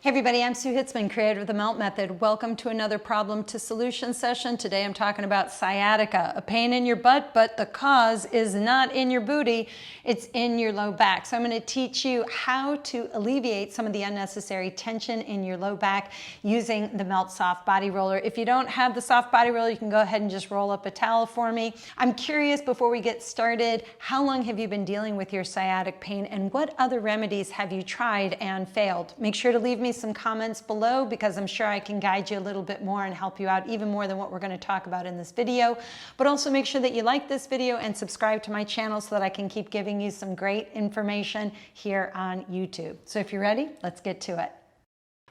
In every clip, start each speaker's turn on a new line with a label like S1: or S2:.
S1: Hey everybody, I'm Sue Hitzmann, creator of the Melt Method. Welcome to another problem to solution session. Today I'm talking about sciatica, a pain in your butt, but the cause is not in your booty, it's in your low back. So I'm going to teach you how to alleviate some of the unnecessary tension in your low back using the Melt Soft Body Roller. If you don't have the soft body roller, you can go ahead and just roll up a towel for me. I'm curious, before we get started, how long have you been dealing with your sciatic pain and what other remedies have you tried and failed? Make sure to leave me some comments below because I'm sure I can guide you a little bit more and help you out even more than what we're going to talk about in this video. But also make sure that you like this video and subscribe to my channel so that I can keep giving you some great information here on YouTube. So if you're ready, let's get to it.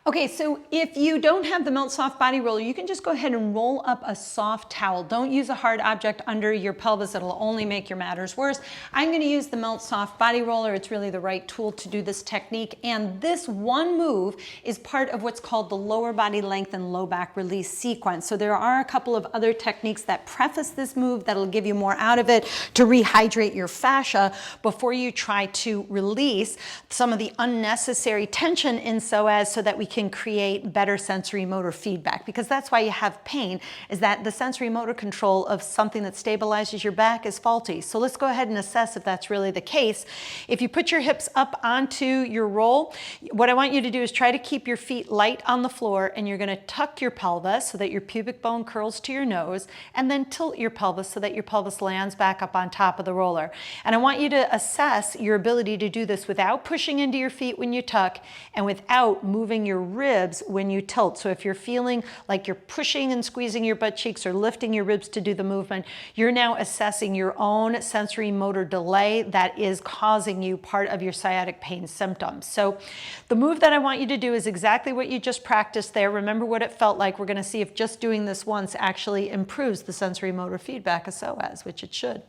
S1: Okay, so if you don't have the Melt Soft Body Roller, you can just go ahead and roll up a soft towel. Don't use a hard object under your pelvis. It'll only make your matters worse. I'm going to use the Melt Soft Body Roller. It's really the right tool to do this technique. And this one move is part of what's called the lower body lengthen, low back release sequence. So there are a couple of other techniques that preface this move that'll give you more out of it to rehydrate your fascia before you try to release some of the unnecessary tension in psoas so that we can create better sensory motor feedback, because that's why you have pain, is that the sensory motor control of something that stabilizes your back is faulty. So let's go ahead and assess if that's really the case. If you put your hips up onto your roll, what I want you to do is try to keep your feet light on the floor, and you're going to tuck your pelvis so that your pubic bone curls to your nose, and then tilt your pelvis so that your pelvis lands back up on top of the roller. And I want you to assess your ability to do this without pushing into your feet when you tuck and without moving your ribs when you tilt. So if you're feeling like you're pushing and squeezing your butt cheeks or lifting your ribs to do the movement, you're now assessing your own sensory motor delay that is causing you part of your sciatic pain symptoms. So the move that I want you to do is exactly what you just practiced there. Remember what it felt like. We're going to see if just doing this once actually improves the sensory motor feedback of psoas, which it should.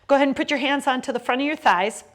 S1: Go ahead and put your hands onto the front of your thighs.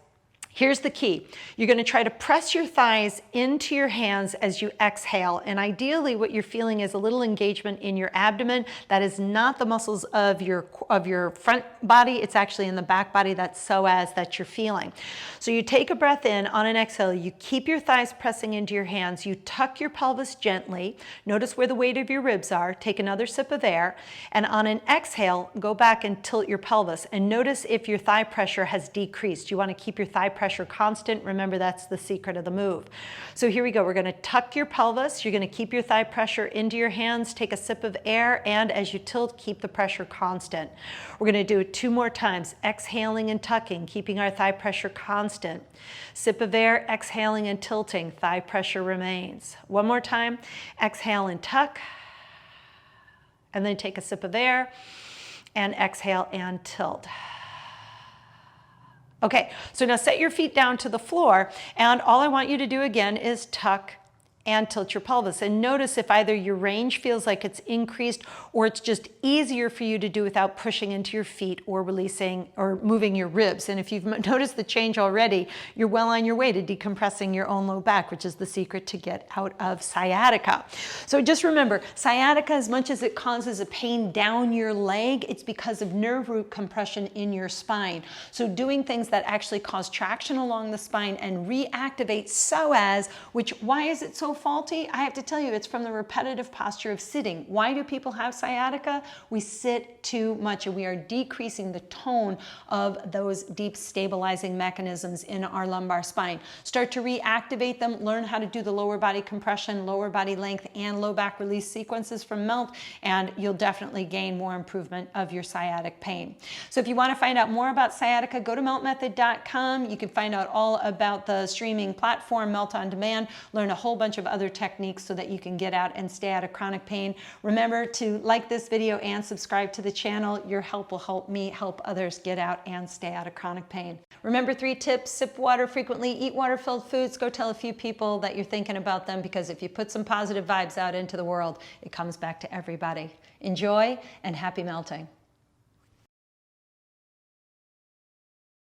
S1: Here's the key. You're going to try to press your thighs into your hands as you exhale. And ideally what you're feeling is a little engagement in your abdomen. That is not the muscles of your front body. It's actually in the back body, that psoas that you're feeling. So you take a breath in. On an exhale, you keep your thighs pressing into your hands. You tuck your pelvis gently. Notice where the weight of your ribs are. Take another sip of air. And on an exhale, go back and tilt your pelvis. And notice if your thigh pressure has decreased. You want to keep your thigh pressure constant. Remember, that's the secret of the move. So here we go. We're going to tuck your pelvis. You're going to keep your thigh pressure into your hands. Take a sip of air, and as you tilt, keep the pressure constant. We're going to do it 2 more times, exhaling and tucking, keeping our thigh pressure constant. Sip of air, exhaling and tilting, thigh pressure remains. 1 more time, exhale and tuck, and then take a sip of air, and exhale and tilt. Okay, so now set your feet down to the floor, and all I want you to do again is tuck and tilt your pelvis. And notice if either your range feels like it's increased or it's just easier for you to do without pushing into your feet or releasing or moving your ribs. And if you've noticed the change already, you're well on your way to decompressing your own low back, which is the secret to get out of sciatica. So just remember, sciatica, as much as it causes a pain down your leg, it's because of nerve root compression in your spine. So doing things that actually cause traction along the spine and reactivate psoas, which, why is it so faulty? I have to tell you, it's from the repetitive posture of sitting. Why do people have sciatica? We sit too much, and we are decreasing the tone of those deep stabilizing mechanisms in our lumbar spine. Start to reactivate them, learn how to do the lower body compression, lower body length, and low back release sequences from Melt, and you'll definitely gain more improvement of your sciatic pain. So if you want to find out more about sciatica, go to meltmethod.com. You can find out all about the streaming platform, Melt On Demand, learn a whole bunch of other techniques so that you can get out and stay out of chronic pain. Remember to like this video and subscribe to the channel. Your help will help me help others get out and stay out of chronic pain. Remember 3 tips: sip water frequently, eat water-filled foods, go tell a few people that you're thinking about them, because if you put some positive vibes out into the world, it comes back to everybody. Enjoy and happy melting.